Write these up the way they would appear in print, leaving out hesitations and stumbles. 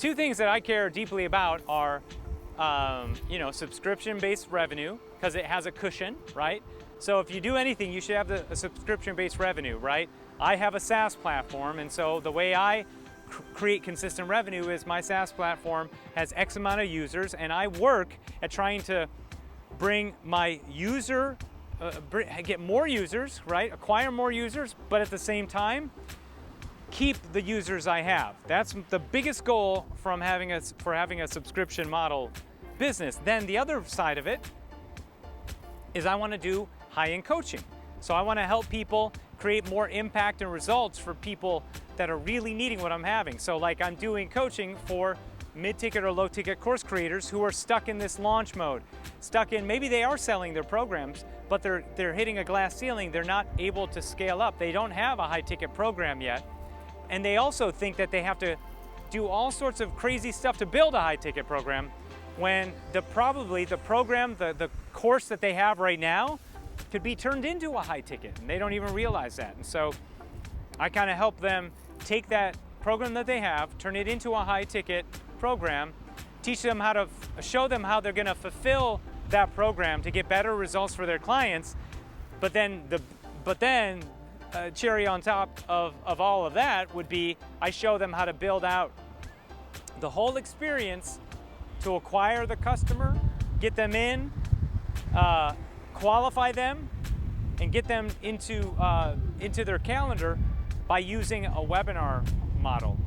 two things that I care deeply about are, subscription-based revenue, because it has a cushion, right? So if you do anything, you should have a subscription-based revenue, right? I have a SaaS platform, and so the way I create consistent revenue is my SaaS platform has X amount of users, and I work at trying to bring my get more users, right? Acquire more users, but at the same time, keep the users I have. That's the biggest goal from having a subscription model business. Then the other side of it is I want to do high-end coaching. So I want to help people create more impact and results for people that are really needing what I'm having. So like I'm doing coaching for mid-ticket or low-ticket course creators who are stuck in this launch mode, maybe they are selling their programs, but they're hitting a glass ceiling. They're not able to scale up. They don't have a high-ticket program yet. And they also think that they have to do all sorts of crazy stuff to build a high-ticket program, when the course that they have right now could be turned into a high-ticket, and they don't even realize that. And so I kind of help them take that program that they have, turn it into a high-ticket program, teach them how to show them how they're going to fulfill that program to get better results for their clients. But then cherry on top of all of that would be I show them how to build out the whole experience to acquire the customer, get them in, qualify them, and get them into their calendar by using a webinar model.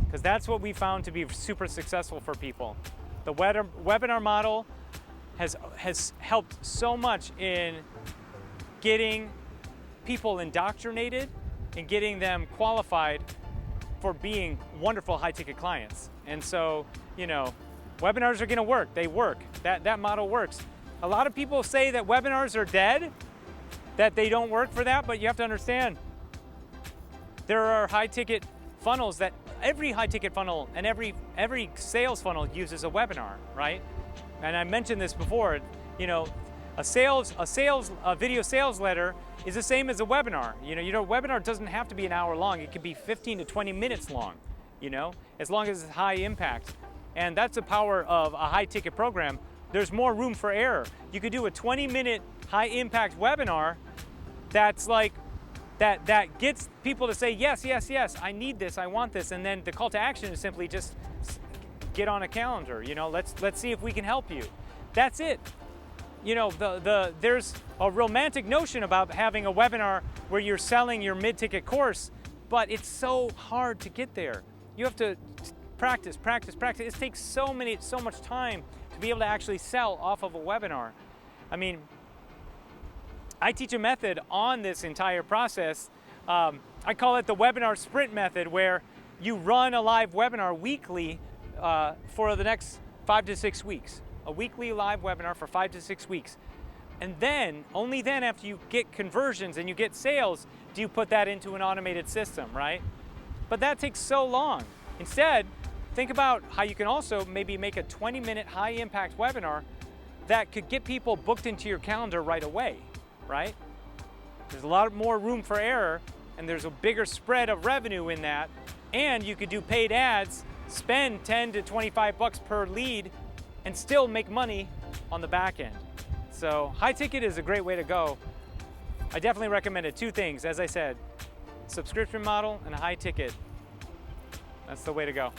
Because that's what we found to be super successful for people. The webinar model has helped so much in getting people indoctrinated and getting them qualified for being wonderful high-ticket clients. And so, webinars are going to work. They work. That model works. A lot of people say that webinars are dead, that they don't work for that, but you have to understand there are high-ticket funnels that every high-ticket funnel and every sales funnel uses a webinar, right? And I mentioned this before. A video sales letter is the same as a webinar. A webinar doesn't have to be an hour long. It could be 15 to 20 minutes long, as long as it's high impact. And that's the power of a high-ticket program. There's more room for error. You could do a 20-minute high-impact webinar that's like, that gets people to say, yes, yes, yes, I need this, I want this. And then the call to action is simply just get on a calendar. Let's see if we can help you. That's it. There's a romantic notion about having a webinar where you're selling your mid-ticket course, but it's so hard to get there. You have to practice. It takes so much time to be able to actually sell off of a webinar. I mean, I teach a method on this entire process. I call it the webinar sprint method, where you run a live webinar weekly for the next 5 to 6 weeks. A weekly live webinar for 5 to 6 weeks. And then, only then after you get conversions and you get sales, do you put that into an automated system, right? But that takes so long. Instead, think about how you can also maybe make a 20-minute high-impact webinar that could get people booked into your calendar right away, right? There's a lot more room for error, and there's a bigger spread of revenue in that. And you could do paid ads, spend 10 to 25 bucks per lead, and still make money on the back end. So high ticket is a great way to go. I definitely recommend it. Two things, as I said, subscription model and a high ticket. That's the way to go.